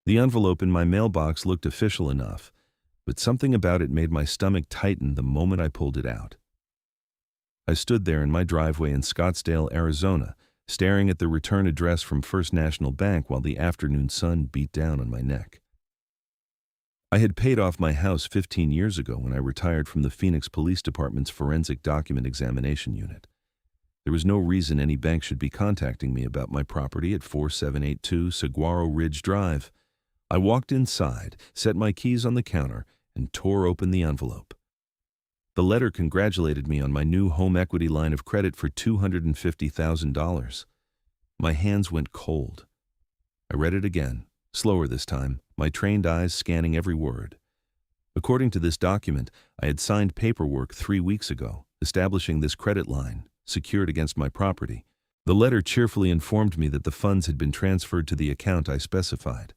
The envelope in my mailbox looked official enough, but something about it made my stomach tighten the moment I pulled it out. I stood there in my driveway in Scottsdale, Arizona, staring at the return address from First National Bank while the afternoon sun beat down on my neck. I had paid off my house 15 years ago when I retired from the Phoenix Police Department's Forensic Document Examination Unit. There was no reason any bank should be contacting me about my property at 4782 Saguaro Ridge Drive. I walked inside, set my keys on the counter, and tore open the envelope. The letter congratulated me on my new home equity line of credit for $250,000. My hands went cold. I read it again, slower this time, my trained eyes scanning every word. According to this document, I had signed paperwork 3 weeks ago, establishing this credit line, secured against my property. The letter cheerfully informed me that the funds had been transferred to the account I specified.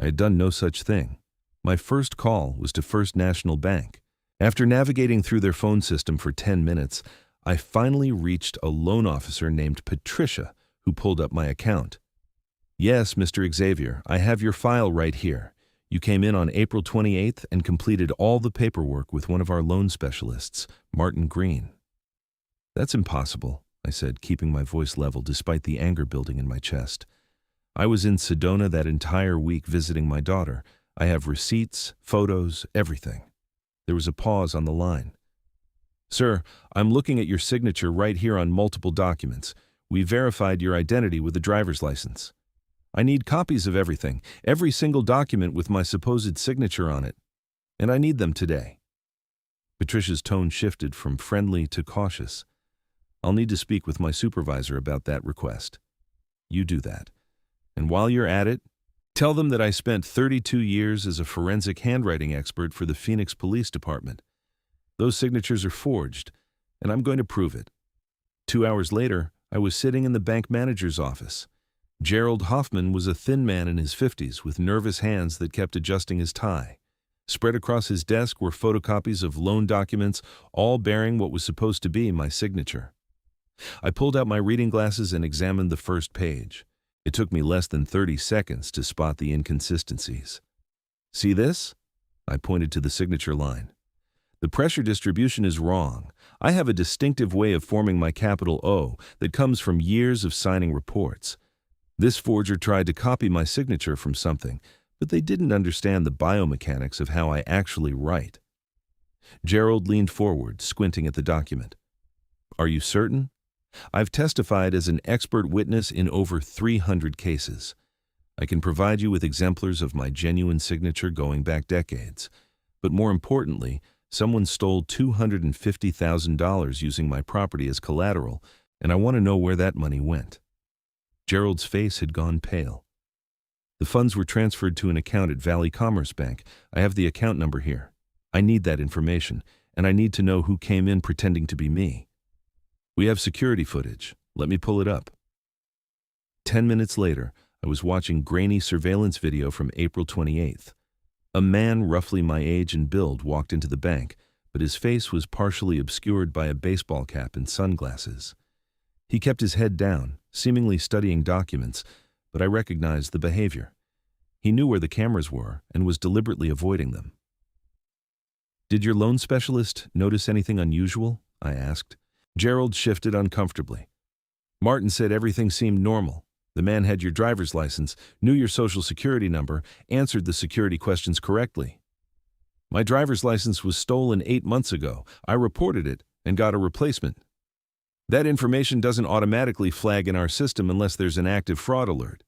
I had done no such thing. My first call was to First National Bank. After navigating through their phone system for 10 minutes, I finally reached a loan officer named Patricia, who pulled up my account. "Yes, Mr. Xavier, I have your file right here. You came in on April 28th and completed all the paperwork with one of our loan specialists, Martin Green." "That's impossible," I said, keeping my voice level despite the anger building in my chest. "I was in Sedona that entire week visiting my daughter. I have receipts, photos, everything." There was a pause on the line. "Sir, I'm looking at your signature right here on multiple documents. We verified your identity with a driver's license. I need copies of everything, every single document with my supposed signature on it, and I need them today." Patricia's tone shifted from friendly to cautious. "I'll need to speak with my supervisor about that request. You do that. And while you're at it, tell them that I spent 32 years as a forensic handwriting expert for the Phoenix Police Department. Those signatures are forged, and I'm going to prove it." 2 hours later, I was sitting in the bank manager's office. Gerald Hoffman was a thin man in his 50s with nervous hands that kept adjusting his tie. Spread across his desk were photocopies of loan documents, all bearing what was supposed to be my signature. I pulled out my reading glasses and examined the first page. It took me less than 30 seconds to spot the inconsistencies. "See this?" I pointed to the signature line. "The pressure distribution is wrong. I have a distinctive way of forming my capital O that comes from years of signing reports. This forger tried to copy my signature from something, but they didn't understand the biomechanics of how I actually write." Gerald leaned forward, squinting at the document. "Are you certain? I've testified as an expert witness in over 300 cases. I can provide you with exemplars of my genuine signature going back decades. But more importantly, someone stole $250,000 using my property as collateral, and I want to know where that money went." Gerald's face had gone pale. "The funds were transferred to an account at Valley Commerce Bank. I have the account number here. I need that information, and I need to know who came in pretending to be me. We have security footage. Let me pull it up." 10 minutes later, I was watching grainy surveillance video from April 28th. A man roughly my age and build walked into the bank, but his face was partially obscured by a baseball cap and sunglasses. He kept his head down, seemingly studying documents, but I recognized the behavior. He knew where the cameras were and was deliberately avoiding them. "Did your loan specialist notice anything unusual?" I asked. Gerald shifted uncomfortably. "Martin said everything seemed normal. The man had your driver's license, knew your social security number, answered the security questions correctly. My driver's license was stolen 8 months ago. I reported it and got a replacement. That information doesn't automatically flag in our system unless there's an active fraud alert."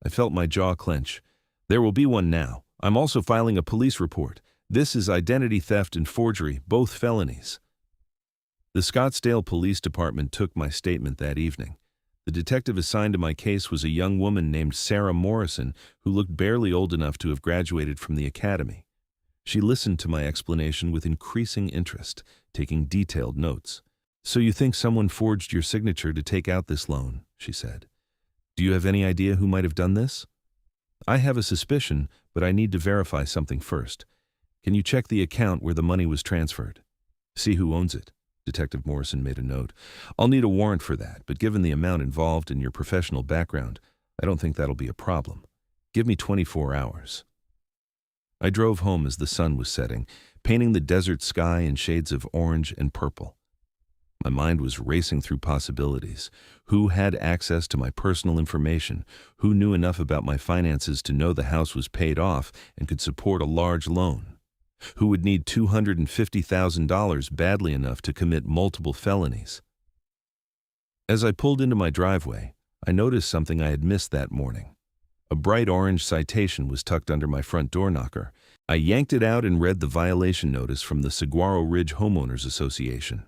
I felt my jaw clench. "There will be one now. I'm also filing a police report. This is identity theft and forgery, both felonies." The Scottsdale Police Department took my statement that evening. The detective assigned to my case was a young woman named Sarah Morrison, who looked barely old enough to have graduated from the academy. She listened to my explanation with increasing interest, taking detailed notes. "So you think someone forged your signature to take out this loan?" she said. "Do you have any idea who might have done this?" "I have a suspicion, but I need to verify something first. Can you check the account where the money was transferred? See who owns it." Detective Morrison made a note. "I'll need a warrant for that, but given the amount involved in your professional background, I don't think that'll be a problem. Give me 24 hours. I drove home as the sun was setting, painting the desert sky in shades of orange and purple. My mind was racing through possibilities. Who had access to my personal information? Who knew enough about my finances to know the house was paid off and could support a large loan? Who would need $250,000 badly enough to commit multiple felonies? As I pulled into my driveway, I noticed something I had missed that morning. A bright orange citation was tucked under my front door knocker. I yanked it out and read the violation notice from the Saguaro Ridge Homeowners Association.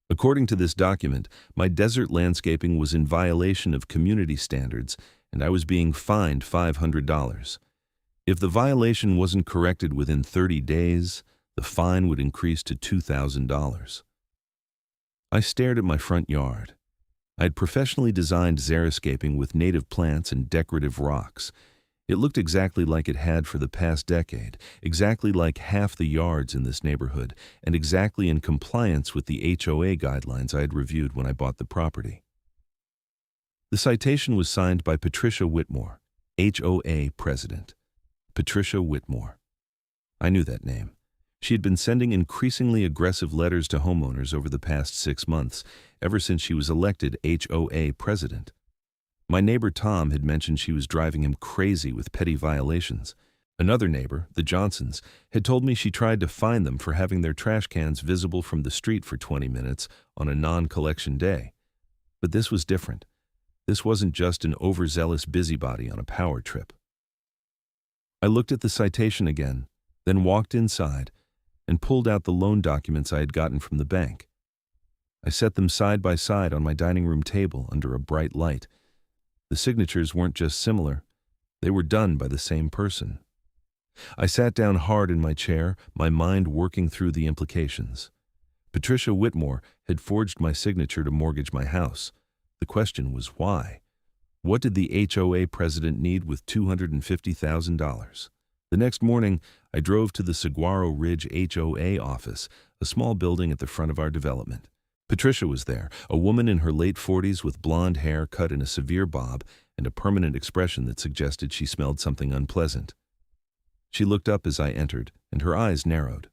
According to this document, my desert landscaping was in violation of community standards, and I was being fined $500. If the violation wasn't corrected within 30 days, the fine would increase to $2,000. I stared at my front yard. I had professionally designed xeriscaping with native plants and decorative rocks. It looked exactly like it had for the past decade, exactly like half the yards in this neighborhood, and exactly in compliance with the HOA guidelines I had reviewed when I bought the property. The citation was signed by Patricia Whitmore, HOA president. Patricia Whitmore. I knew that name. She had been sending increasingly aggressive letters to homeowners over the past 6 months, ever since she was elected HOA president. My neighbor Tom had mentioned she was driving him crazy with petty violations. Another neighbor, the Johnsons, had told me she tried to fine them for having their trash cans visible from the street for 20 minutes on a non-collection day. But this was different. This wasn't just an overzealous busybody on a power trip. I looked at the citation again, then walked inside and pulled out the loan documents I had gotten from the bank. I set them side by side on my dining room table under a bright light. The signatures weren't just similar, they were done by the same person. I sat down hard in my chair, my mind working through the implications. Patricia Whitmore had forged my signature to mortgage my house. The question was why? What did the HOA president need with $250,000? The next morning, I drove to the Saguaro Ridge HOA office, a small building at the front of our development. Patricia was there, a woman in her late 40s with blonde hair cut in a severe bob and a permanent expression that suggested she smelled something unpleasant. She looked up as I entered, and her eyes narrowed.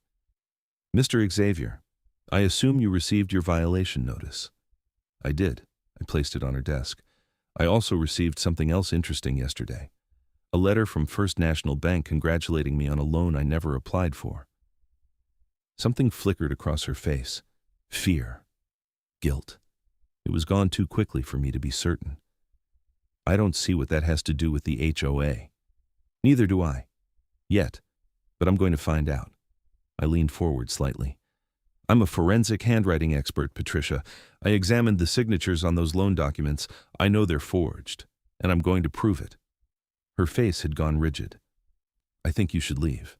"Mr. Xavier, I assume you received your violation notice." I did. I placed it on her desk. I also received something else interesting yesterday. A letter from First National Bank congratulating me on a loan I never applied for. Something flickered across her face. Fear. Guilt. It was gone too quickly for me to be certain. I don't see what that has to do with the HOA. Neither do I. Yet. But I'm going to find out. I leaned forward slightly. I'm a forensic handwriting expert, Patricia. I examined the signatures on those loan documents. I know they're forged, and I'm going to prove it. Her face had gone rigid. I think you should leave.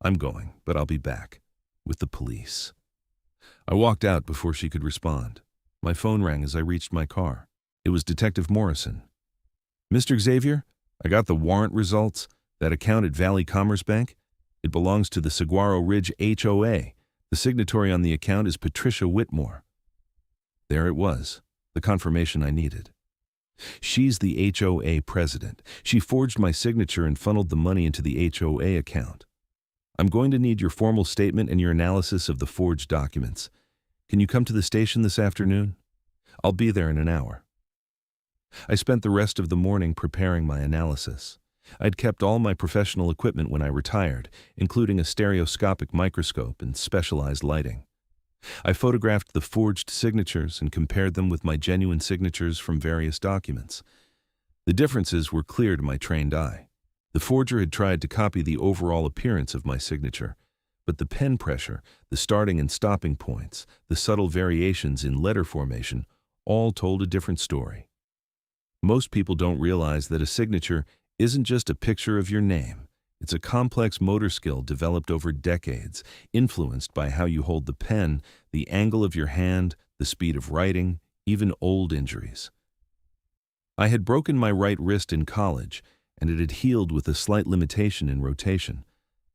I'm going, but I'll be back. With the police. I walked out before she could respond. My phone rang as I reached my car. It was Detective Morrison. "Mr. Xavier, I got the warrant results. That account at Valley Commerce Bank? It belongs to the Saguaro Ridge HOA. The signatory on the account is Patricia Whitmore." There it was, the confirmation I needed. She's the HOA president. She forged my signature and funneled the money into the HOA account. I'm going to need your formal statement and your analysis of the forged documents. Can you come to the station this afternoon? I'll be there in an hour. I spent the rest of the morning preparing my analysis. I'd kept all my professional equipment when I retired, including a stereoscopic microscope and specialized lighting. I photographed the forged signatures and compared them with my genuine signatures from various documents. The differences were clear to my trained eye. The forger had tried to copy the overall appearance of my signature, but the pen pressure, the starting and stopping points, the subtle variations in letter formation, all told a different story. Most people don't realize that a signature isn't just a picture of your name. It's a complex motor skill developed over decades, influenced by how you hold the pen, the angle of your hand, the speed of writing, even old injuries. I had broken my right wrist in college, and it had healed with a slight limitation in rotation.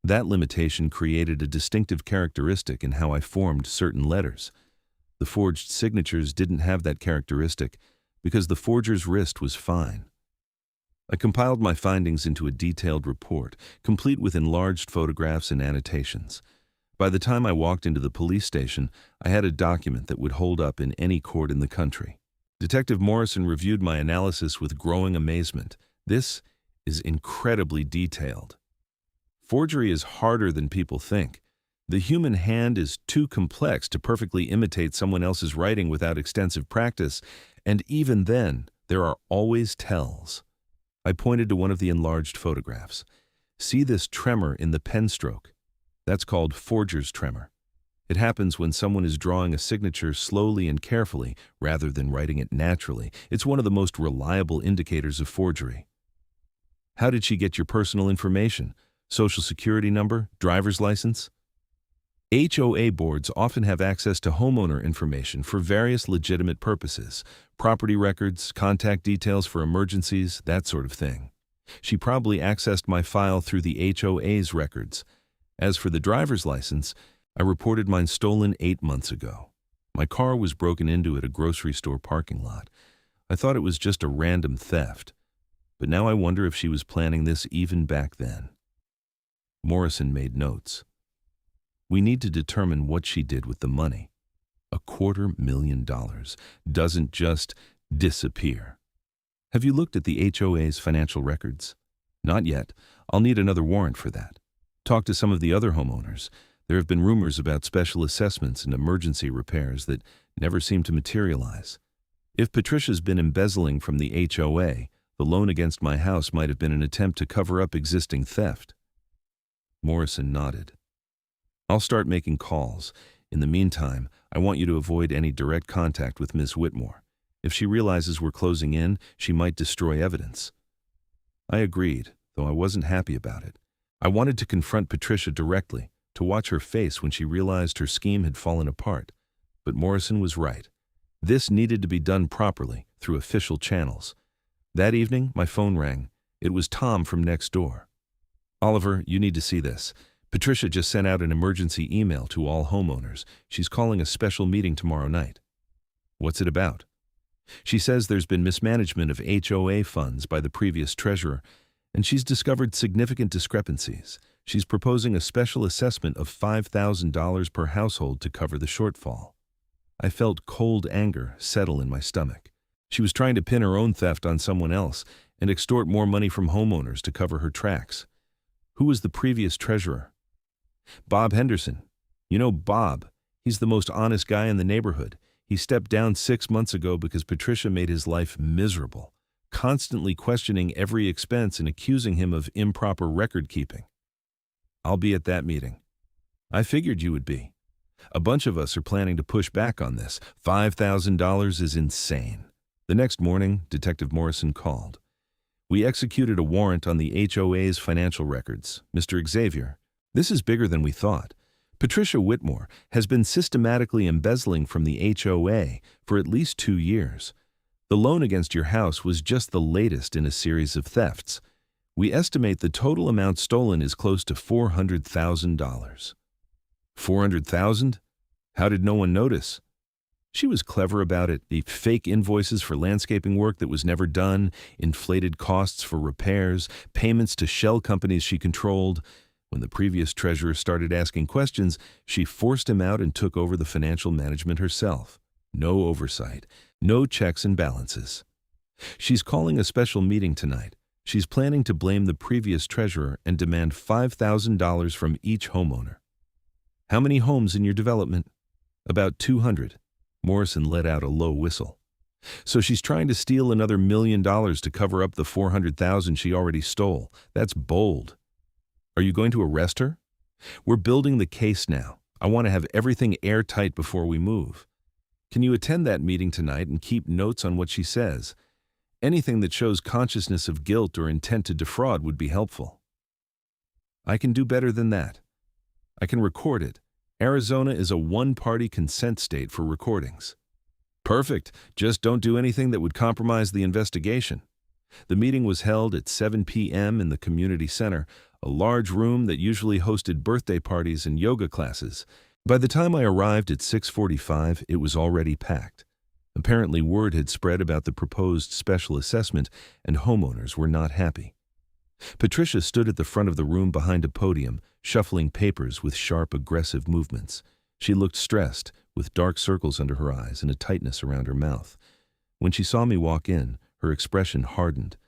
That limitation created a distinctive characteristic in how I formed certain letters. The forged signatures didn't have that characteristic because the forger's wrist was fine. I compiled my findings into a detailed report, complete with enlarged photographs and annotations. By the time I walked into the police station, I had a document that would hold up in any court in the country. Detective Morrison reviewed my analysis with growing amazement. This is incredibly detailed. Forgery is harder than people think. The human hand is too complex to perfectly imitate someone else's writing without extensive practice, and even then, there are always tells. I pointed to one of the enlarged photographs. See this tremor in the pen stroke? That's called forger's tremor. It happens when someone is drawing a signature slowly and carefully rather than writing it naturally. It's one of the most reliable indicators of forgery. How did she get your personal information? Social security number? Driver's license? HOA boards often have access to homeowner information for various legitimate purposes. Property records, contact details for emergencies, that sort of thing. She probably accessed my file through the HOA's records. As for the driver's license, I reported mine stolen 8 months ago. My car was broken into at a grocery store parking lot. I thought it was just a random theft, but now I wonder if she was planning this even back then. Morrison made notes. We need to determine what she did with the money. $250,000 doesn't just disappear. Have you looked at the HOA's financial records? Not yet. I'll need another warrant for that. Talk to some of the other homeowners. There have been rumors about special assessments and emergency repairs that never seem to materialize. If Patricia's been embezzling from the HOA, the loan against my house might have been an attempt to cover up existing theft. Morrison nodded. I'll start making calls. In the meantime, I want you to avoid any direct contact with Ms. Whitmore. If she realizes we're closing in, she might destroy evidence. I agreed, though I wasn't happy about it. I wanted to confront Patricia directly, to watch her face when she realized her scheme had fallen apart. But Morrison was right. This needed to be done properly, through official channels. That evening, my phone rang. It was Tom from next door. Oliver, you need to see this. Patricia just sent out an emergency email to all homeowners. She's calling a special meeting tomorrow night. What's it about? She says there's been mismanagement of HOA funds by the previous treasurer, and she's discovered significant discrepancies. She's proposing a special assessment of $5,000 per household to cover the shortfall. I felt cold anger settle in my stomach. She was trying to pin her own theft on someone else and extort more money from homeowners to cover her tracks. Who was the previous treasurer? Bob Henderson. You know Bob. He's the most honest guy in the neighborhood. He stepped down 6 months ago because Patricia made his life miserable, constantly questioning every expense and accusing him of improper record keeping. I'll be at that meeting. I figured you would be. A bunch of us are planning to push back on this. $5,000 is insane. The next morning, Detective Morrison called. We executed a warrant on the HOA's financial records. Mr. Xavier, this is bigger than we thought. Patricia Whitmore has been systematically embezzling from the HOA for at least 2 years. The loan against your house was just the latest in a series of thefts. We estimate the total amount stolen is close to $400,000. $400,000? How did no one notice? She was clever about it. The fake invoices for landscaping work that was never done, inflated costs for repairs, payments to shell companies she controlled. When the previous treasurer started asking questions, she forced him out and took over the financial management herself. No oversight, no checks and balances. She's calling a special meeting tonight. She's planning to blame the previous treasurer and demand $5,000 from each homeowner. How many homes in your development? About 200. Morrison let out a low whistle. So she's trying to steal another $1 million to cover up the $400,000 she already stole. That's bold. Are you going to arrest her? We're building the case now. I want to have everything airtight before we move. Can you attend that meeting tonight and keep notes on what she says? Anything that shows consciousness of guilt or intent to defraud would be helpful. I can do better than that. I can record it. Arizona is a one-party consent state for recordings. Perfect. Just don't do anything that would compromise the investigation. The meeting was held at 7 p.m. in the community center, a large room that usually hosted birthday parties and yoga classes. By the time I arrived at 6:45, it was already packed. Apparently, word had spread about the proposed special assessment, and homeowners were not happy. Patricia stood at the front of the room behind a podium, shuffling papers with sharp, aggressive movements. She looked stressed, with dark circles under her eyes and a tightness around her mouth. When she saw me walk in, her expression hardened.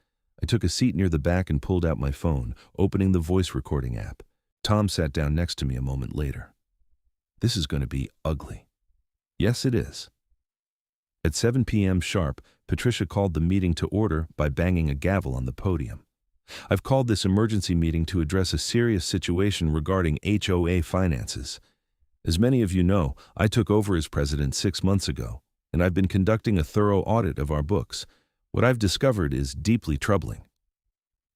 I took a seat near the back and pulled out my phone, opening the voice recording app. Tom sat down next to me a moment later. "This is going to be ugly." "Yes, it is." At 7 p.m. sharp, Patricia called the meeting to order by banging a gavel on the podium. "I've called this emergency meeting to address a serious situation regarding HOA finances. As many of you know, I took over as president 6 months ago, and I've been conducting a thorough audit of our books. What I've discovered is deeply troubling."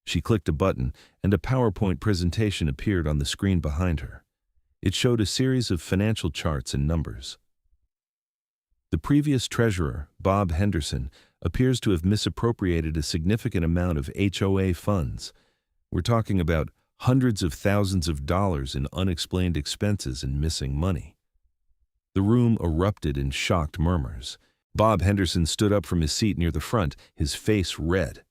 She clicked a button, and a PowerPoint presentation appeared on the screen behind her. It showed a series of financial charts and numbers. The previous treasurer, Bob Henderson, appears to have misappropriated a significant amount of HOA funds. We're talking about hundreds of thousands of dollars in unexplained expenses and missing money. The room erupted in shocked murmurs. Bob Henderson stood up from his seat near the front, his face red.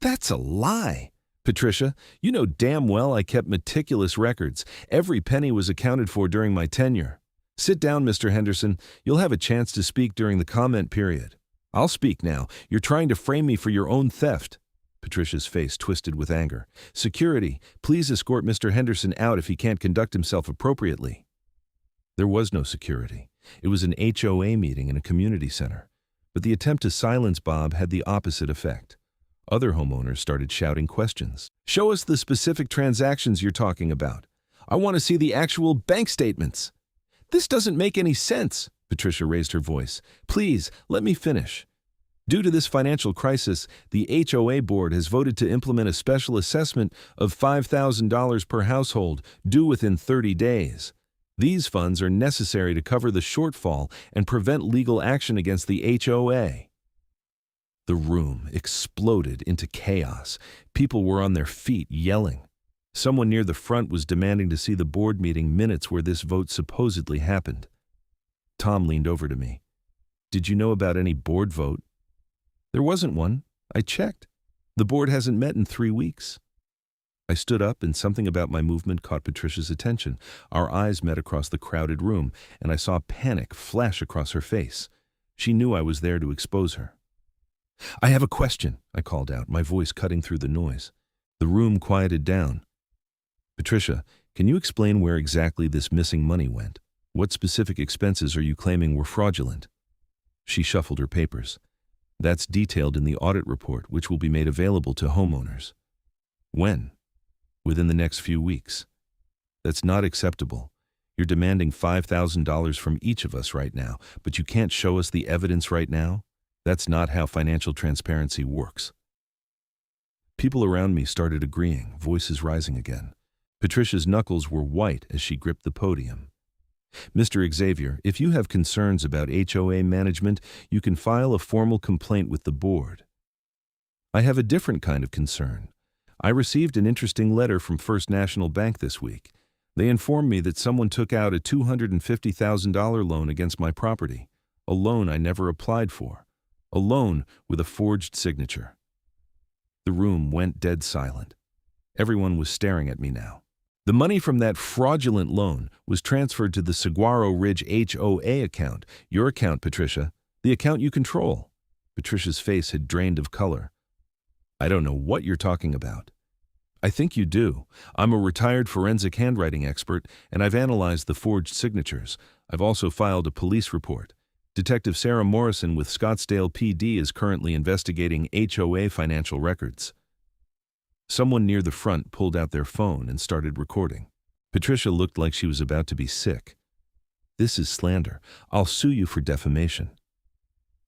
"That's a lie! Patricia, you know damn well I kept meticulous records. Every penny was accounted for during my tenure. Sit down, Mr. Henderson. You'll have a chance to speak during the comment period." "I'll speak now. You're trying to frame me for your own theft." Patricia's face twisted with anger. "Security, please escort Mr. Henderson out if he can't conduct himself appropriately." There was no security. It was an HOA meeting in a community center. But the attempt to silence Bob had the opposite effect. Other homeowners started shouting questions. "Show us the specific transactions you're talking about. I want to see the actual bank statements." "This doesn't make any sense." Patricia raised her voice. "Please, let me finish. Due to this financial crisis, the HOA board has voted to implement a special assessment of $5,000 per household, due within 30 days. These funds are necessary to cover the shortfall and prevent legal action against the HOA." The room exploded into chaos. People were on their feet, yelling. Someone near the front was demanding to see the board meeting minutes where this vote supposedly happened. Tom leaned over to me. "Did you know about any board vote?" "There wasn't one. I checked. The board hasn't met in 3 weeks." I stood up, and something about my movement caught Patricia's attention. Our eyes met across the crowded room, and I saw panic flash across her face. She knew I was there to expose her. "I have a question," I called out, my voice cutting through the noise. The room quieted down. "Patricia, can you explain where exactly this missing money went? What specific expenses are you claiming were fraudulent?" She shuffled her papers. "That's detailed in the audit report, which will be made available to homeowners." "When?" "Within the next few weeks." "That's not acceptable. You're demanding $5,000 from each of us right now, but you can't show us the evidence right now? That's not how financial transparency works." People around me started agreeing, voices rising again. Patricia's knuckles were white as she gripped the podium. "Mr. Xavier, if you have concerns about HOA management, you can file a formal complaint with the board." "I have a different kind of concern. I received an interesting letter from First National Bank this week. They informed me that someone took out a $250,000 loan against my property, a loan I never applied for, a loan with a forged signature." The room went dead silent. Everyone was staring at me now. "The money from that fraudulent loan was transferred to the Saguaro Ridge HOA account, your account, Patricia, the account you control." Patricia's face had drained of color. "I don't know what you're talking about." "I think you do. I'm a retired forensic handwriting expert, and I've analyzed the forged signatures. I've also filed a police report. Detective Sarah Morrison with Scottsdale PD is currently investigating HOA financial records." Someone near the front pulled out their phone and started recording. Patricia looked like she was about to be sick. "This is slander. I'll sue you for defamation."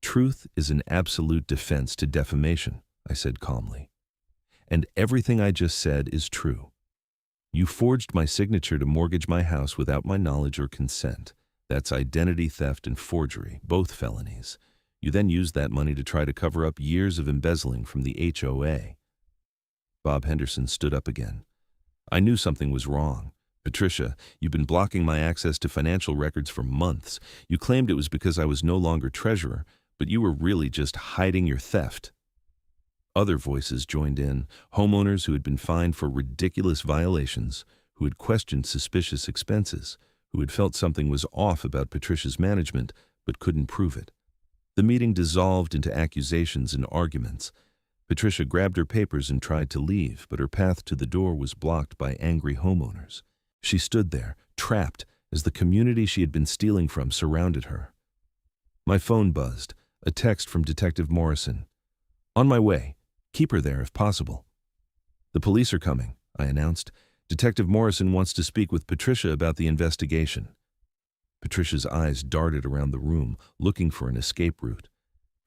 "Truth is an absolute defense to defamation," I said calmly. "And everything I just said is true. You forged my signature to mortgage my house without my knowledge or consent. That's identity theft and forgery, both felonies. You then used that money to try to cover up years of embezzling from the HOA." Bob Henderson stood up again. "I knew something was wrong. Patricia, you've been blocking my access to financial records for months. You claimed it was because I was no longer treasurer, but you were really just hiding your theft. Other voices joined in, homeowners who had been fined for ridiculous violations, who had questioned suspicious expenses, who had felt something was off about Patricia's management but couldn't prove it. The meeting dissolved into accusations and arguments. Patricia grabbed her papers and tried to leave, but her path to the door was blocked by angry homeowners. She stood there, trapped, as the community she had been stealing from surrounded her. My phone buzzed, a text from Detective Morrison. "On my way. Keep her there if possible." "The police are coming," I announced. "Detective Morrison wants to speak with Patricia about the investigation." Patricia's eyes darted around the room, looking for an escape route.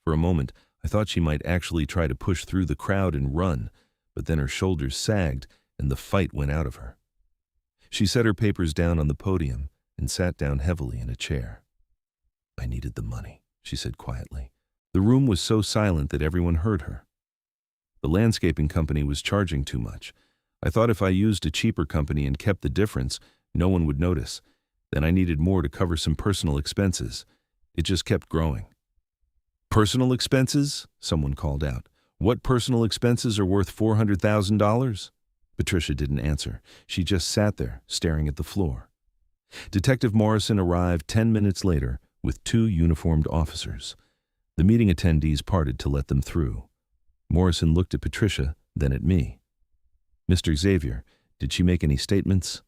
For a moment, I thought she might actually try to push through the crowd and run, but then her shoulders sagged and the fight went out of her. She set her papers down on the podium and sat down heavily in a chair. "I needed the money," she said quietly. The room was so silent that everyone heard her. "The landscaping company was charging too much. I thought if I used a cheaper company and kept the difference, no one would notice. Then I needed more to cover some personal expenses. It just kept growing." "Personal expenses?" someone called out. "What personal expenses are worth $400,000? Patricia didn't answer. She just sat there, staring at the floor. Detective Morrison arrived 10 minutes later with 2 uniformed officers. The meeting attendees parted to let them through. Morrison looked at Patricia, then at me. "Mr. Xavier, did she make any statements?"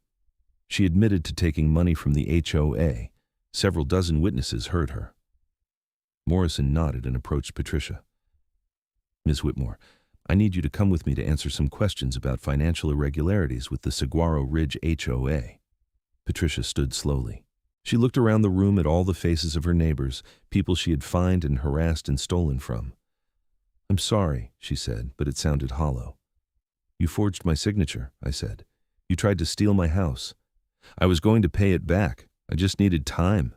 She admitted to taking money from the HOA. Several dozen witnesses heard her. Morrison nodded and approached Patricia. "Ms. Whitmore, I need you to come with me to answer some questions about financial irregularities with the Saguaro Ridge HOA." Patricia stood slowly. She looked around the room at all the faces of her neighbors, people she had fined and harassed and stolen from. "I'm sorry," she said, but it sounded hollow. "You forged my signature," I said. "You tried to steal my house. I was going to pay it back. I just needed time.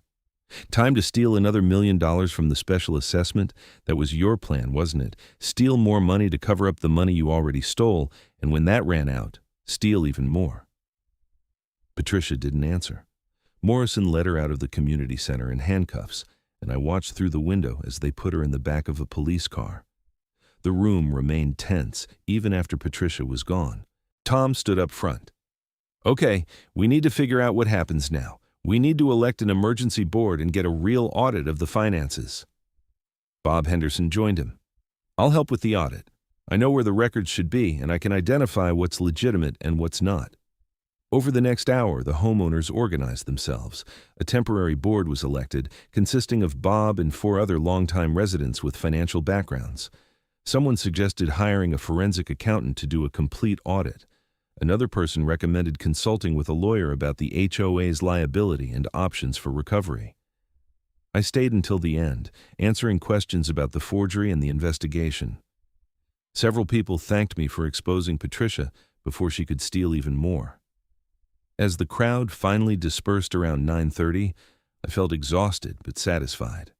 Time to steal another $1 million from the special assessment? That was your plan, wasn't it? Steal more money to cover up the money you already stole, and when that ran out, steal even more." Patricia didn't answer. Morrison led her out of the community center in handcuffs, and I watched through the window as they put her in the back of a police car. The room remained tense, even after Patricia was gone. Tom stood up front. "Okay, we need to figure out what happens now. We need to elect an emergency board and get a real audit of the finances." Bob Henderson joined him. "I'll help with the audit. I know where the records should be, and I can identify what's legitimate and what's not." Over the next hour, the homeowners organized themselves. A temporary board was elected, consisting of Bob and 4 other longtime residents with financial backgrounds. Someone suggested hiring a forensic accountant to do a complete audit. Another person recommended consulting with a lawyer about the HOA's liability and options for recovery. I stayed until the end, answering questions about the forgery and the investigation. Several people thanked me for exposing Patricia before she could steal even more. As the crowd finally dispersed around 9:30, I felt exhausted but satisfied.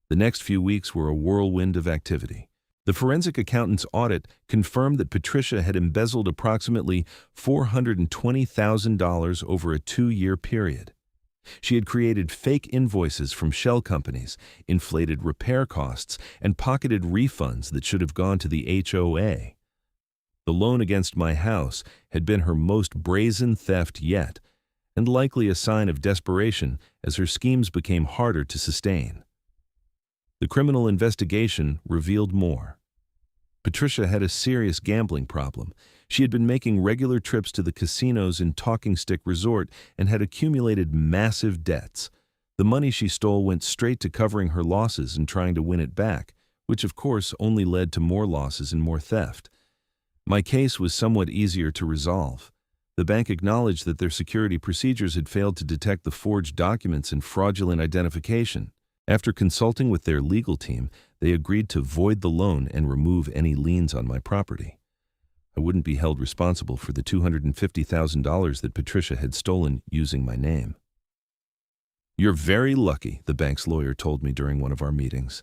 The next few weeks were a whirlwind of activity. The forensic accountant's audit confirmed that Patricia had embezzled approximately $420,000 over a 2-year period. She had created fake invoices from shell companies, inflated repair costs, and pocketed refunds that should have gone to the HOA. The loan against my house had been her most brazen theft yet, and likely a sign of desperation as her schemes became harder to sustain. The criminal investigation revealed more. Patricia had a serious gambling problem. She had been making regular trips to the casinos in Talking Stick Resort and had accumulated massive debts. The money she stole went straight to covering her losses and trying to win it back, which of course only led to more losses and more theft. My case was somewhat easier to resolve. The bank acknowledged that their security procedures had failed to detect the forged documents and fraudulent identification. After consulting with their legal team, they agreed to void the loan and remove any liens on my property. I wouldn't be held responsible for the $250,000 that Patricia had stolen using my name. "You're very lucky," the bank's lawyer told me during one of our meetings.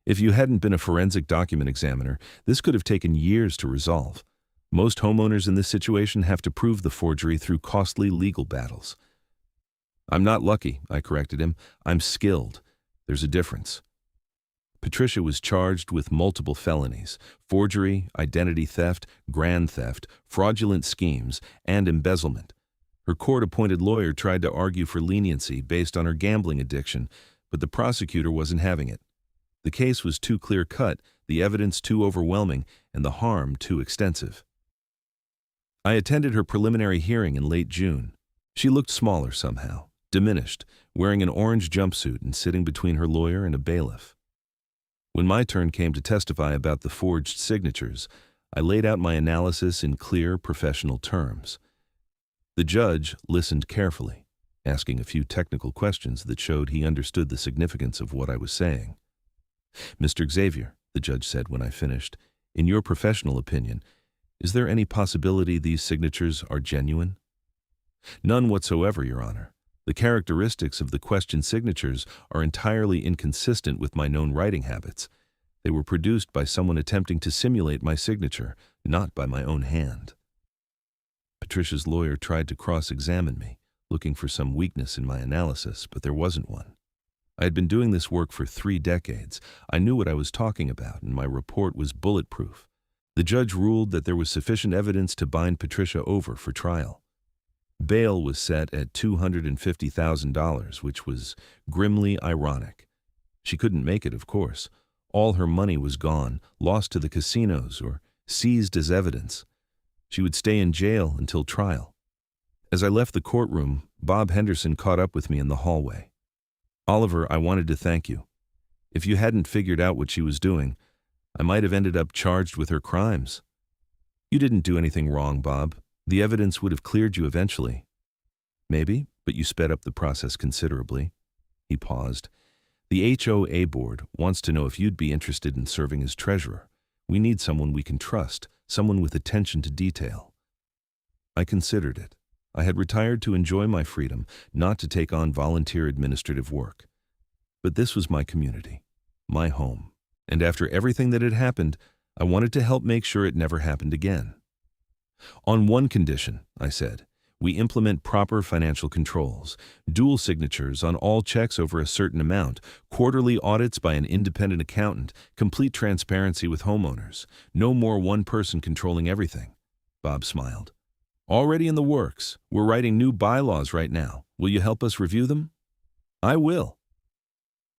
"If you hadn't been a forensic document examiner, this could have taken years to resolve. Most homeowners in this situation have to prove the forgery through costly legal battles." "I'm not lucky," I corrected him. "I'm skilled. There's a difference." Patricia was charged with multiple felonies: forgery, identity theft, grand theft, fraudulent schemes, and embezzlement. Her court-appointed lawyer tried to argue for leniency based on her gambling addiction, but the prosecutor wasn't having it. The case was too clear-cut, the evidence too overwhelming, and the harm too extensive. I attended her preliminary hearing in late June. She looked smaller somehow, diminished, wearing an orange jumpsuit and sitting between her lawyer and a bailiff. When my turn came to testify about the forged signatures, I laid out my analysis in clear, professional terms. The judge listened carefully, asking a few technical questions that showed he understood the significance of what I was saying. "Mr. Xavier," the judge said when I finished, "in your professional opinion, is there any possibility these signatures are genuine?" "None whatsoever, Your Honor. The characteristics of the questioned signatures are entirely inconsistent with my known writing habits. They were produced by someone attempting to simulate my signature, not by my own hand." Patricia's lawyer tried to cross-examine me, looking for some weakness in my analysis, but there wasn't one. I had been doing this work for 3 decades. I knew what I was talking about, and my report was bulletproof. The judge ruled that there was sufficient evidence to bind Patricia over for trial. Bail was set at $250,000, which was grimly ironic. She couldn't make it, of course. All her money was gone, lost to the casinos, or seized as evidence. She would stay in jail until trial. As I left the courtroom, Bob Henderson caught up with me in the hallway. "Oliver, I wanted to thank you. If you hadn't figured out what she was doing, I might have ended up charged with her crimes." "You didn't do anything wrong, Bob. The evidence would have cleared you eventually." "Maybe, but you sped up the process considerably." He paused. "The HOA board wants to know if you'd be interested in serving as treasurer. We need someone we can trust, someone with attention to detail." I considered it. I had retired to enjoy my freedom, not to take on volunteer administrative work. But this was my community, my home, and after everything that had happened, I wanted to help make sure it never happened again. "On one condition," I said, "we implement proper financial controls, dual signatures on all checks over a certain amount, quarterly audits by an independent accountant, complete transparency with homeowners, no more one person controlling everything." Bob smiled. "Already in the works. We're writing new bylaws right now. Will you help us review them?" "I will."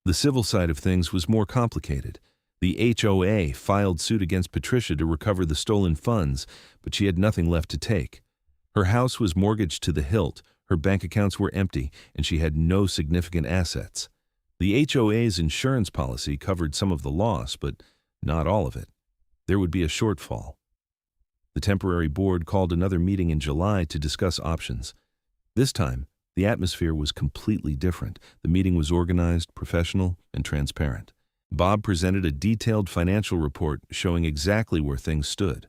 The civil side of things was more complicated. The HOA filed suit against Patricia to recover the stolen funds, but she had nothing left to take. Her house was mortgaged to the hilt, her bank accounts were empty, and she had no significant assets. The HOA's insurance policy covered some of the loss, but not all of it. There would be a shortfall. The temporary board called another meeting in July to discuss options. This time, the atmosphere was completely different. The meeting was organized, professional, and transparent. Bob presented a detailed financial report showing exactly where things stood.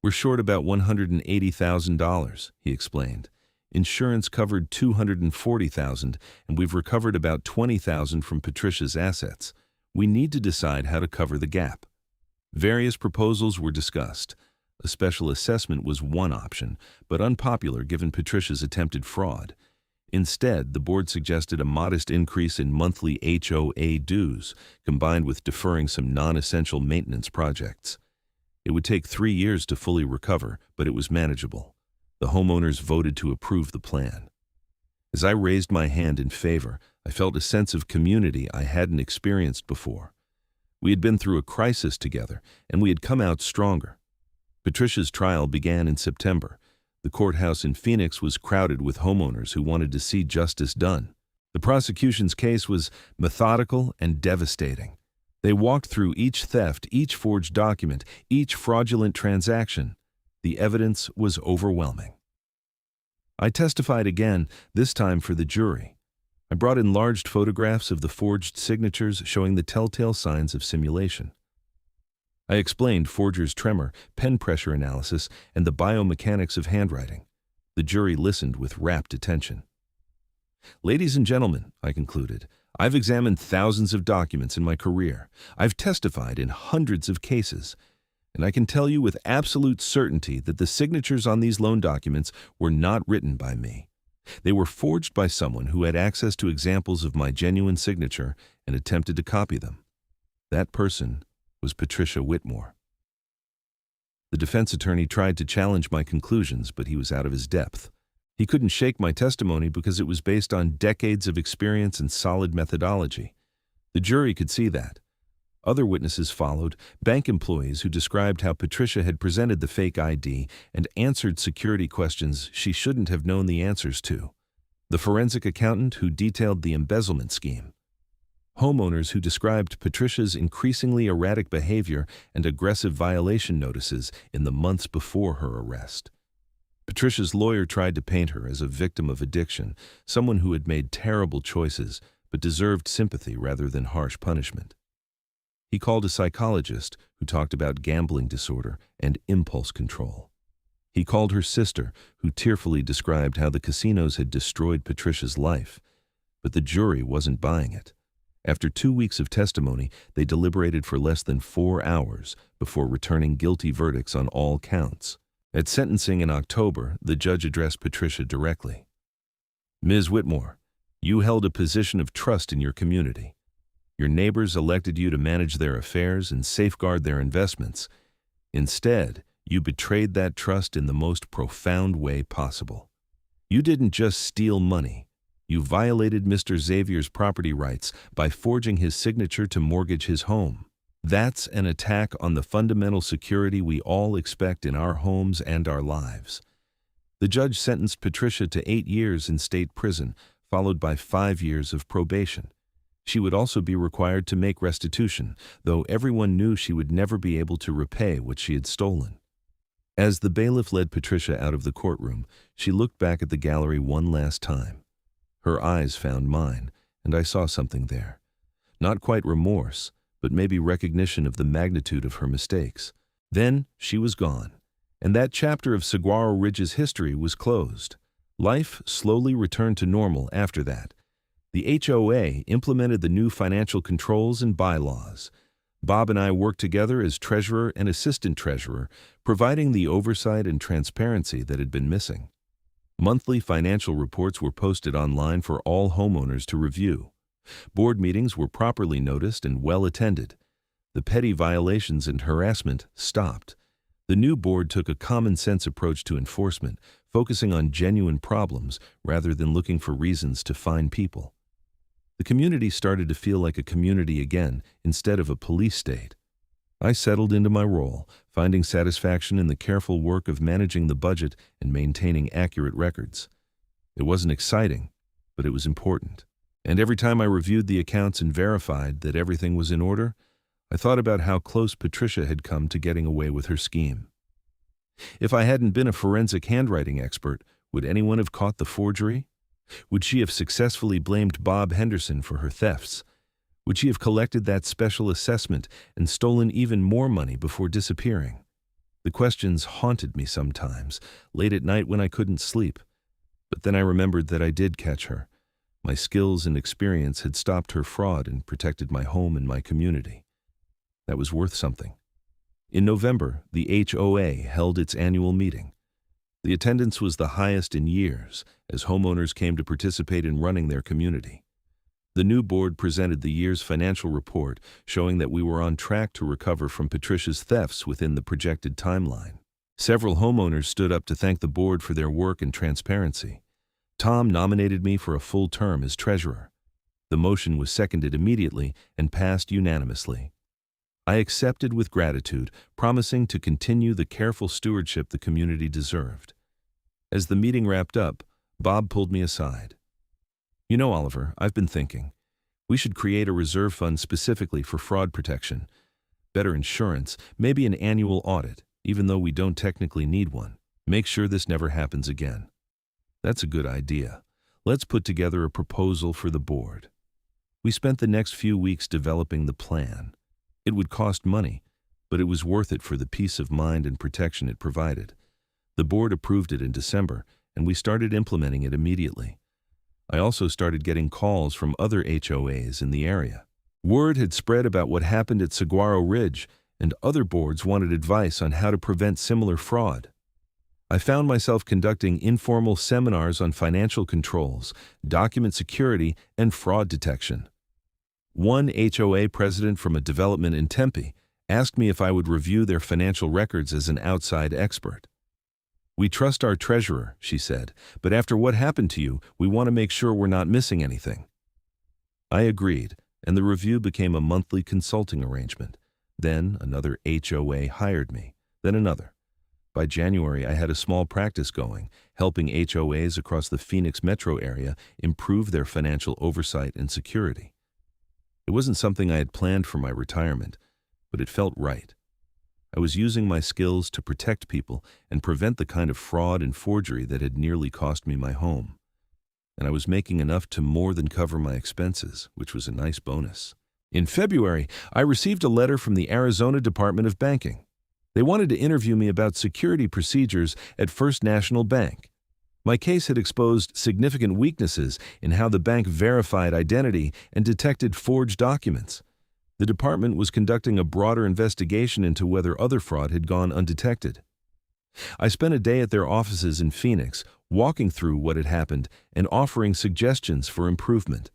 "We're short about $180,000, he explained. "Insurance covered $240,000, and we've recovered about $20,000 from Patricia's assets. We need to decide how to cover the gap." Various proposals were discussed. A special assessment was one option, but unpopular given Patricia's attempted fraud. Instead, the board suggested a modest increase in monthly HOA dues, combined with deferring some non-essential maintenance projects. It would take 3 years to fully recover, but it was manageable. The homeowners voted to approve the plan. As I raised my hand in favor, I felt a sense of community I hadn't experienced before. We had been through a crisis together, and we had come out stronger. Patricia's trial began in September. The courthouse in Phoenix was crowded with homeowners who wanted to see justice done. The prosecution's case was methodical and devastating. They walked through each theft, each forged document, each fraudulent transaction. The evidence was overwhelming. I testified again, this time for the jury. I brought enlarged photographs of the forged signatures showing the telltale signs of simulation. I explained forgers' tremor, pen pressure analysis, and the biomechanics of handwriting. The jury listened with rapt attention. "Ladies and gentlemen," I concluded, "I've examined thousands of documents in my career. I've testified in hundreds of cases, and I can tell you with absolute certainty that the signatures on these loan documents were not written by me. They were forged by someone who had access to examples of my genuine signature and attempted to copy them. That person was Patricia Whitmore. The defense attorney tried to challenge my conclusions, but he was out of his depth. He couldn't shake my testimony because it was based on decades of experience and solid methodology. The jury could see that. Other witnesses followed, bank employees who described how Patricia had presented the fake ID and answered security questions she shouldn't have known the answers to. The forensic accountant who detailed the embezzlement scheme. Homeowners who described Patricia's increasingly erratic behavior and aggressive violation notices in the months before her arrest. Patricia's lawyer tried to paint her as a victim of addiction, someone who had made terrible choices but deserved sympathy rather than harsh punishment. He called a psychologist who talked about gambling disorder and impulse control. He called her sister, who tearfully described how the casinos had destroyed Patricia's life. But the jury wasn't buying it. After 2 weeks of testimony, they deliberated for less than 4 hours before returning guilty verdicts on all counts. At sentencing in October, the judge addressed Patricia directly. "Ms. Whitmore, you held a position of trust in your community. Your neighbors elected you to manage their affairs and safeguard their investments. Instead, you betrayed that trust in the most profound way possible. You didn't just steal money. You violated Mr. Xavier's property rights by forging his signature to mortgage his home. That's an attack on the fundamental security we all expect in our homes and our lives." The judge sentenced Patricia to 8 years in state prison, followed by 5 years of probation. She would also be required to make restitution, though everyone knew she would never be able to repay what she had stolen. As the bailiff led Patricia out of the courtroom, she looked back at the gallery one last time. Her eyes found mine, and I saw something there. Not quite remorse, but maybe recognition of the magnitude of her mistakes. Then she was gone, and that chapter of Saguaro Ridge's history was closed. Life slowly returned to normal after that. The HOA implemented the new financial controls and bylaws. Bob and I worked together as treasurer and assistant treasurer, providing the oversight and transparency that had been missing. Monthly financial reports were posted online for all homeowners to review. Board meetings were properly noticed and well attended. The petty violations and harassment stopped. The new board took a common-sense approach to enforcement, focusing on genuine problems rather than looking for reasons to fine people. The community started to feel like a community again instead of a police state. I settled into my role, finding satisfaction in the careful work of managing the budget and maintaining accurate records. It wasn't exciting, but it was important. And every time I reviewed the accounts and verified that everything was in order, I thought about how close Patricia had come to getting away with her scheme. If I hadn't been a forensic handwriting expert, would anyone have caught the forgery? Would she have successfully blamed Bob Henderson for her thefts? Would she have collected that special assessment and stolen even more money before disappearing? The questions haunted me sometimes, late at night when I couldn't sleep. But then I remembered that I did catch her. My skills and experience had stopped her fraud and protected my home and my community. That was worth something. In November, the HOA held its annual meeting. The attendance was the highest in years as homeowners came to participate in running their community. The new board presented the year's financial report, showing that we were on track to recover from Patricia's thefts within the projected timeline. Several homeowners stood up to thank the board for their work and transparency. Tom nominated me for a full term as treasurer. The motion was seconded immediately and passed unanimously. I accepted with gratitude, promising to continue the careful stewardship the community deserved. As the meeting wrapped up, Bob pulled me aside. "You know, Oliver, I've been thinking. We should create a reserve fund specifically for fraud protection. Better insurance, maybe an annual audit, even though we don't technically need one. Make sure this never happens again." "That's a good idea. Let's put together a proposal for the board." We spent the next few weeks developing the plan. It would cost money, but it was worth it for the peace of mind and protection it provided. The board approved it in December, and we started implementing it immediately. I also started getting calls from other HOAs in the area. Word had spread about what happened at Saguaro Ridge, and other boards wanted advice on how to prevent similar fraud. I found myself conducting informal seminars on financial controls, document security, and fraud detection. One HOA president from a development in Tempe asked me if I would review their financial records as an outside expert. "We trust our treasurer," she said, "but after what happened to you, we want to make sure we're not missing anything." I agreed, and the review became a monthly consulting arrangement. Then another HOA hired me, then another. By January, I had a small practice going, helping HOAs across the Phoenix metro area improve their financial oversight and security. It wasn't something I had planned for my retirement, but it felt right. I was using my skills to protect people and prevent the kind of fraud and forgery that had nearly cost me my home. And I was making enough to more than cover my expenses, which was a nice bonus. In February, I received a letter from the Arizona Department of Banking. They wanted to interview me about security procedures at First National Bank. My case had exposed significant weaknesses in how the bank verified identity and detected forged documents. The department was conducting a broader investigation into whether other fraud had gone undetected. I spent a day at their offices in Phoenix, walking through what had happened and offering suggestions for improvement.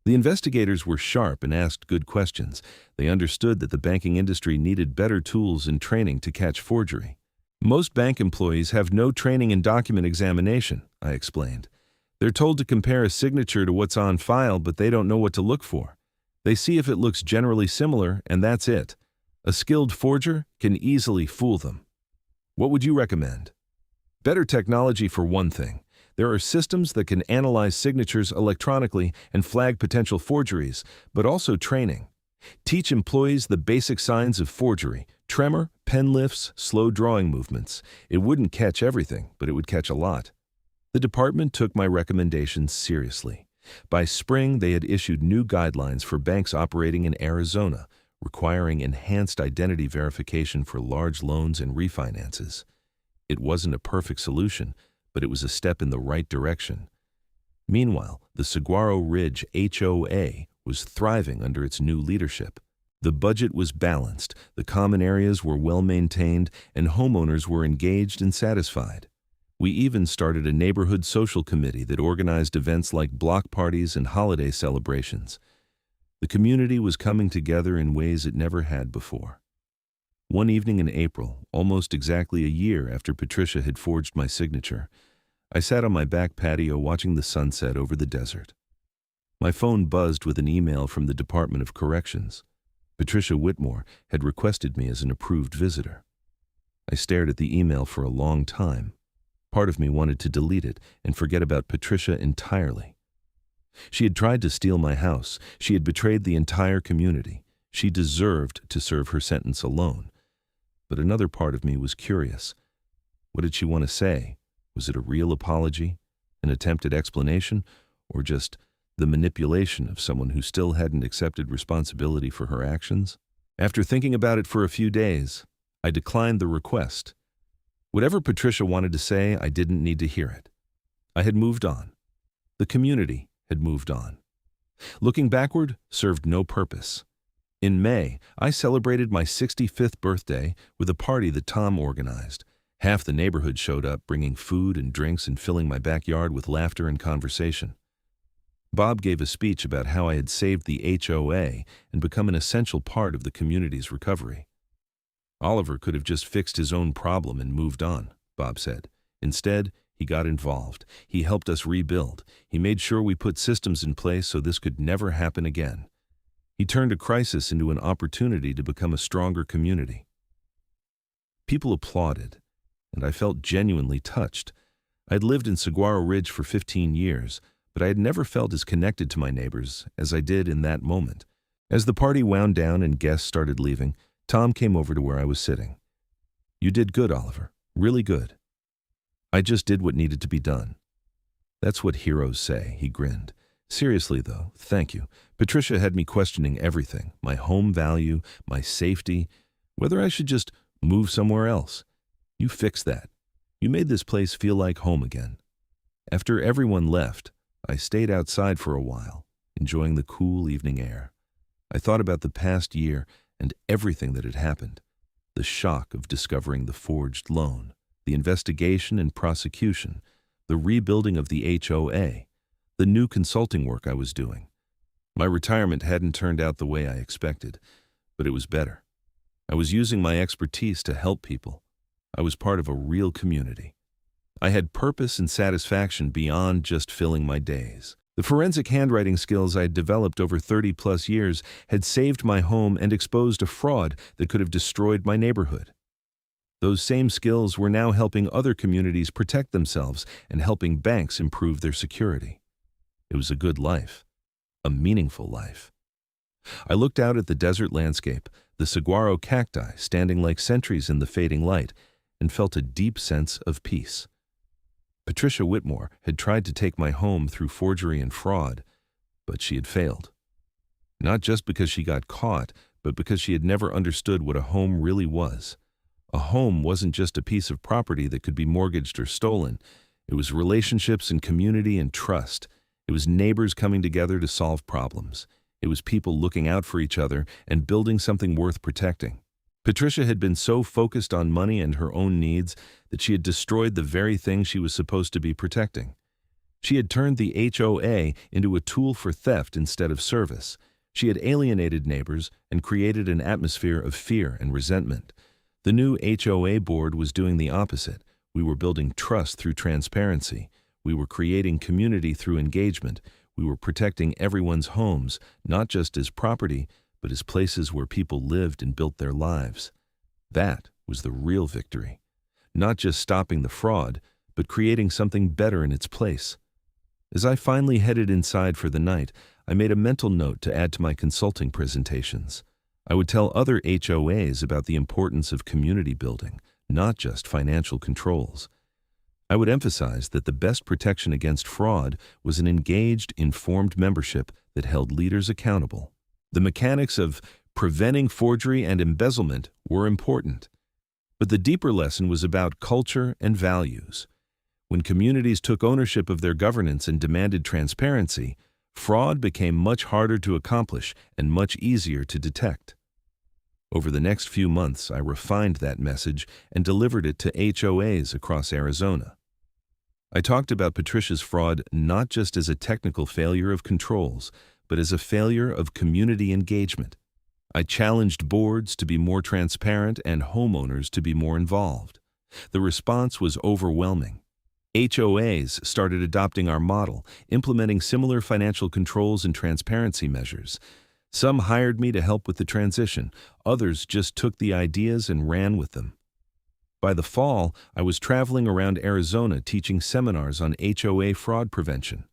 The investigators were sharp and asked good questions. They understood that the banking industry needed better tools and training to catch forgery. "Most bank employees have no training in document examination," I explained. "They're told to compare a signature to what's on file, but they don't know what to look for. They see if it looks generally similar, and that's it. A skilled forger can easily fool them." "What would you recommend?" "Better technology for one thing. There are systems that can analyze signatures electronically and flag potential forgeries, but also training. Teach employees the basic signs of forgery: tremor, pen lifts, slow drawing movements. It wouldn't catch everything, but it would catch a lot." The department took my recommendations seriously. By spring, they had issued new guidelines for banks operating in Arizona, requiring enhanced identity verification for large loans and refinances. It wasn't a perfect solution, but it was a step in the right direction. Meanwhile, the Saguaro Ridge HOA was thriving under its new leadership. The budget was balanced, the common areas were well maintained, and homeowners were engaged and satisfied. We even started a neighborhood social committee that organized events like block parties and holiday celebrations. The community was coming together in ways it never had before. One evening in April, almost exactly a year after Patricia had forged my signature, I sat on my back patio watching the sunset over the desert. My phone buzzed with an email from the Department of Corrections. Patricia Whitmore had requested me as an approved visitor. I stared at the email for a long time. Part of me wanted to delete it and forget about Patricia entirely. She had tried to steal my house. She had betrayed the entire community. She deserved to serve her sentence alone. But another part of me was curious. What did she want to say? Was it a real apology, an attempt at explanation, or just the manipulation of someone who still hadn't accepted responsibility for her actions? After thinking about it for a few days, I declined the request. Whatever Patricia wanted to say, I didn't need to hear it. I had moved on. The community had moved on. Looking backward served no purpose. In May, I celebrated my 65th birthday with a party that Tom organized. Half the neighborhood showed up, bringing food and drinks and filling my backyard with laughter and conversation. Bob gave a speech about how I had saved the HOA and become an essential part of the community's recovery. "Oliver could have just fixed his own problem and moved on," Bob said. "Instead, he got involved. He helped us rebuild. He made sure we put systems in place so this could never happen again. He turned a crisis into an opportunity to become a stronger community." People applauded, and I felt genuinely touched. I had lived in Saguaro Ridge for 15 years, but I had never felt as connected to my neighbors as I did in that moment. As the party wound down and guests started leaving, Tom came over to where I was sitting. "You did good, Oliver. Really good." "I just did what needed to be done." "That's what heroes say," he grinned. "Seriously, though, thank you. Patricia had me questioning everything, my home value, my safety, whether I should just move somewhere else. You fixed that. You made this place feel like home again." After everyone left, I stayed outside for a while, enjoying the cool evening air. I thought about the past year and everything that had happened. The shock of discovering the forged loan, the investigation and prosecution, the rebuilding of the HOA, the new consulting work I was doing. My retirement hadn't turned out the way I expected, but it was better. I was using my expertise to help people. I was part of a real community. I had purpose and satisfaction beyond just filling my days. The forensic handwriting skills I had developed over 30-plus years had saved my home and exposed a fraud that could have destroyed my neighborhood. Those same skills were now helping other communities protect themselves and helping banks improve their security. It was a good life, a meaningful life. I looked out at the desert landscape, the saguaro cacti standing like sentries in the fading light, and felt a deep sense of peace. Patricia Whitmore had tried to take my home through forgery and fraud, but she had failed. Not just because she got caught, but because she had never understood what a home really was. A home wasn't just a piece of property that could be mortgaged or stolen. It was relationships and community and trust. It was neighbors coming together to solve problems. It was people looking out for each other and building something worth protecting. Patricia had been so focused on money and her own needs that she had destroyed the very thing she was supposed to be protecting. She had turned the HOA into a tool for theft instead of service. She had alienated neighbors and created an atmosphere of fear and resentment. The new HOA board was doing the opposite. We were building trust through transparency. We were creating community through engagement. We were protecting everyone's homes, not just as property, but as places where people lived and built their lives. That was the real victory. Not just stopping the fraud, but creating something better in its place. As I finally headed inside for the night, I made a mental note to add to my consulting presentations. I would tell other HOAs about the importance of community building, not just financial controls. I would emphasize that the best protection against fraud was an engaged, informed membership that held leaders accountable. The mechanics of preventing forgery and embezzlement were important. But the deeper lesson was about culture and values. When communities took ownership of their governance and demanded transparency, fraud became much harder to accomplish and much easier to detect. Over the next few months, I refined that message and delivered it to HOAs across Arizona. I talked about Patricia's fraud not just as a technical failure of controls, but as a failure of community engagement. I challenged boards to be more transparent and homeowners to be more involved. The response was overwhelming. HOAs started adopting our model, implementing similar financial controls and transparency measures. Some hired me to help with the transition. Others just took the ideas and ran with them. By the fall, I was traveling around Arizona teaching seminars on HOA fraud prevention.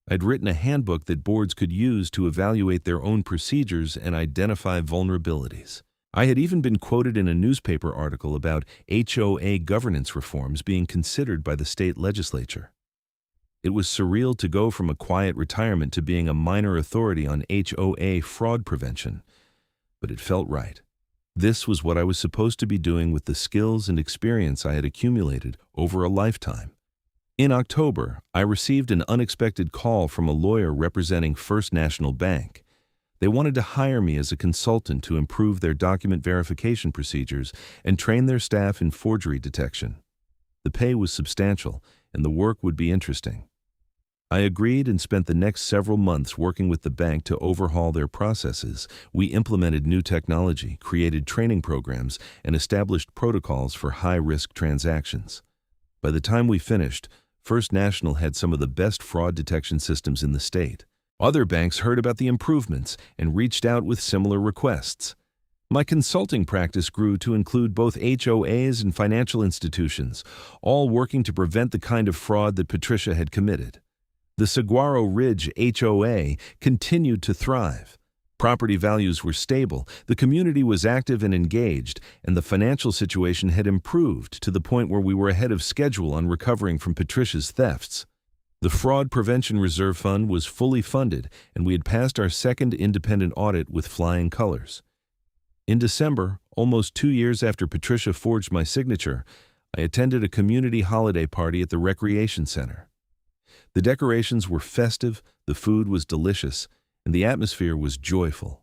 I'd written a handbook that boards could use to evaluate their own procedures and identify vulnerabilities. I had even been quoted in a newspaper article about HOA governance reforms being considered by the state legislature. It was surreal to go from a quiet retirement to being a minor authority on HOA fraud prevention, but it felt right. This was what I was supposed to be doing with the skills and experience I had accumulated over a lifetime. In October, I received an unexpected call from a lawyer representing First National Bank. They wanted to hire me as a consultant to improve their document verification procedures and train their staff in forgery detection. The pay was substantial, and the work would be interesting. I agreed and spent the next several months working with the bank to overhaul their processes. We implemented new technology, created training programs, and established protocols for high-risk transactions. By the time we finished, First National had some of the best fraud detection systems in the state. Other banks heard about the improvements and reached out with similar requests. My consulting practice grew to include both HOAs and financial institutions, all working to prevent the kind of fraud that Patricia had committed. The Saguaro Ridge HOA continued to thrive. Property values were stable, the community was active and engaged, and the financial situation had improved to the point where we were ahead of schedule on recovering from Patricia's thefts. The Fraud Prevention Reserve Fund was fully funded, and we had passed our second independent audit with flying colors. In December, almost 2 years after Patricia forged my signature, I attended a community holiday party at the recreation center. The decorations were festive, the food was delicious, and the atmosphere was joyful.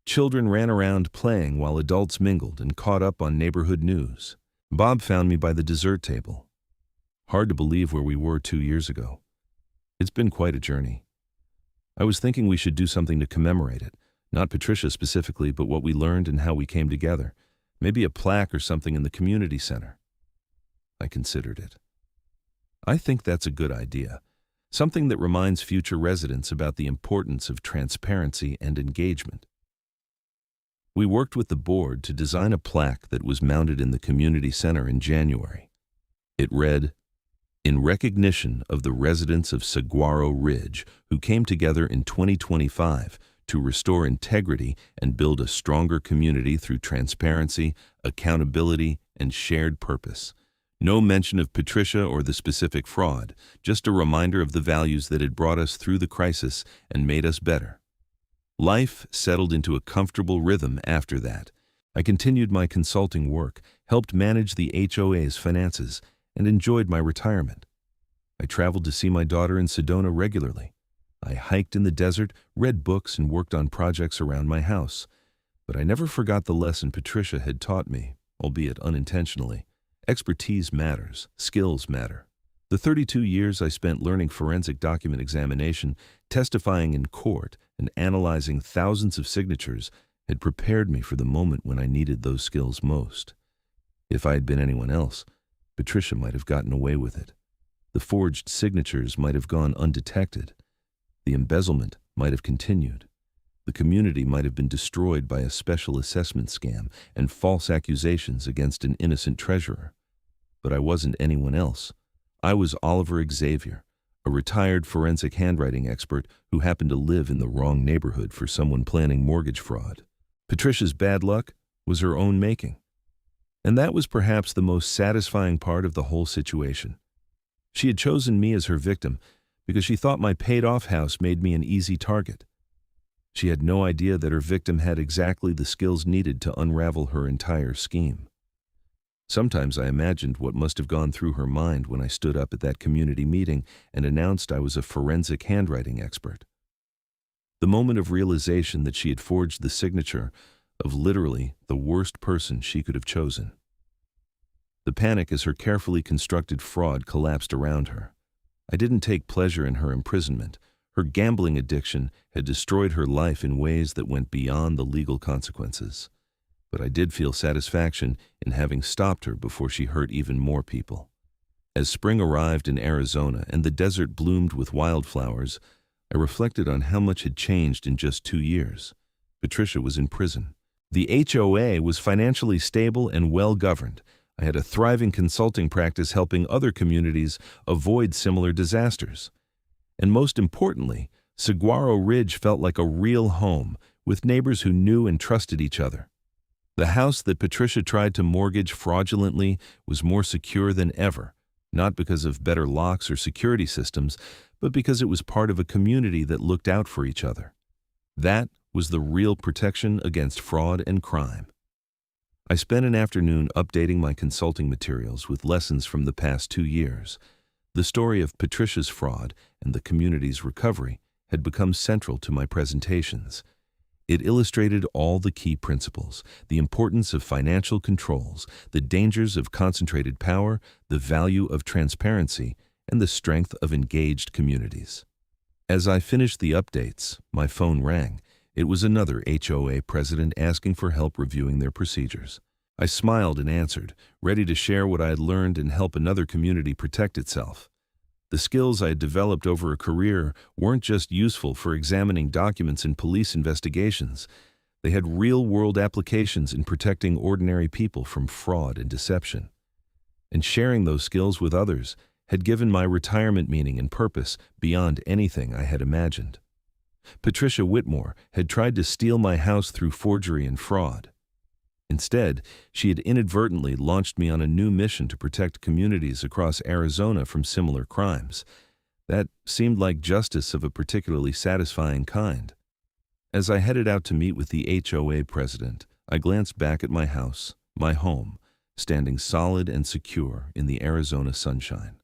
Children ran around playing while adults mingled and caught up on neighborhood news. Bob found me by the dessert table. Hard to believe where we were 2 years ago. It's been quite a journey. I was thinking we should do something to commemorate it. Not Patricia specifically, but what we learned and how we came together. Maybe a plaque or something in the community center. I considered it. I think that's a good idea. Something that reminds future residents about the importance of transparency and engagement. We worked with the board to design a plaque that was mounted in the community center in January. It read, "In recognition of the residents of Saguaro Ridge who came together in 2025 to restore integrity and build a stronger community through transparency, accountability, and shared purpose." No mention of Patricia or the specific fraud, just a reminder of the values that had brought us through the crisis and made us better. Life settled into a comfortable rhythm after that. I continued my consulting work, helped manage the HOA's finances, and enjoyed my retirement. I traveled to see my daughter in Sedona regularly. I hiked in the desert, read books, and worked on projects around my house. But I never forgot the lesson Patricia had taught me, albeit unintentionally. Expertise matters. Skills matter. The 32 years I spent learning forensic document examination, testifying in court, and analyzing thousands of signatures had prepared me for the moment when I needed those skills most. If I had been anyone else, Patricia might have gotten away with it. The forged signatures might have gone undetected. The embezzlement might have continued. The community might have been destroyed by a special assessment scam and false accusations against an innocent treasurer. But I wasn't anyone else. I was Oliver Xavier, a retired forensic handwriting expert who happened to live in the wrong neighborhood for someone planning mortgage fraud. Patricia's bad luck was her own making. And that was perhaps the most satisfying part of the whole situation. She had chosen me as her victim because she thought my paid-off house made me an easy target. She had no idea that her victim had exactly the skills needed to unravel her entire scheme. Sometimes I imagined what must have gone through her mind when I stood up at that community meeting and announced I was a forensic handwriting expert. The moment of realization that she had forged the signature of literally the worst person she could have chosen. The panic as her carefully constructed fraud collapsed around her. I didn't take pleasure in her imprisonment. Her gambling addiction had destroyed her life in ways that went beyond the legal consequences. But I did feel satisfaction in having stopped her before she hurt even more people. As spring arrived in Arizona and the desert bloomed with wildflowers, I reflected on how much had changed in just 2 years. Patricia was in prison. The HOA was financially stable and well-governed. I had a thriving consulting practice helping other communities avoid similar disasters. And most importantly, Saguaro Ridge felt like a real home, with neighbors who knew and trusted each other. The house that Patricia tried to mortgage fraudulently was more secure than ever, not because of better locks or security systems, but because it was part of a community that looked out for each other. That was the real protection against fraud and crime. I spent an afternoon updating my consulting materials with lessons from the past 2 years. The story of Patricia's fraud and the community's recovery had become central to my presentations. It illustrated all the key principles, the importance of financial controls, the dangers of concentrated power, the value of transparency, and the strength of engaged communities. As I finished the updates, my phone rang. It was another HOA president asking for help reviewing their procedures. I smiled and answered, ready to share what I had learned and help another community protect itself. The skills I had developed over a career weren't just useful for examining documents in police investigations. They had real-world applications in protecting ordinary people from fraud and deception. And sharing those skills with others had given my retirement meaning and purpose beyond anything I had imagined. Patricia Whitmore had tried to steal my house through forgery and fraud. Instead, she had inadvertently launched me on a new mission to protect communities across Arizona from similar crimes. That seemed like justice of a particularly satisfying kind. As I headed out to meet with the HOA president, I glanced back at my house, my home, standing solid and secure in the Arizona sunshine.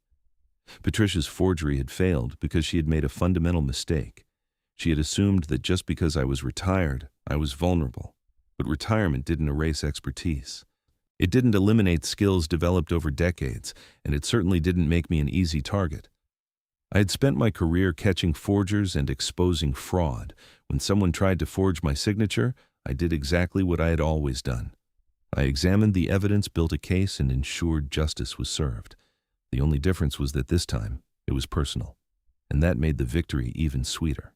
Patricia's forgery had failed because she had made a fundamental mistake. She had assumed that just because I was retired, I was vulnerable. But retirement didn't erase expertise. It didn't eliminate skills developed over decades, and it certainly didn't make me an easy target. I had spent my career catching forgers and exposing fraud. When someone tried to forge my signature, I did exactly what I had always done. I examined the evidence, built a case, and ensured justice was served. The only difference was that this time, it was personal, and that made the victory even sweeter.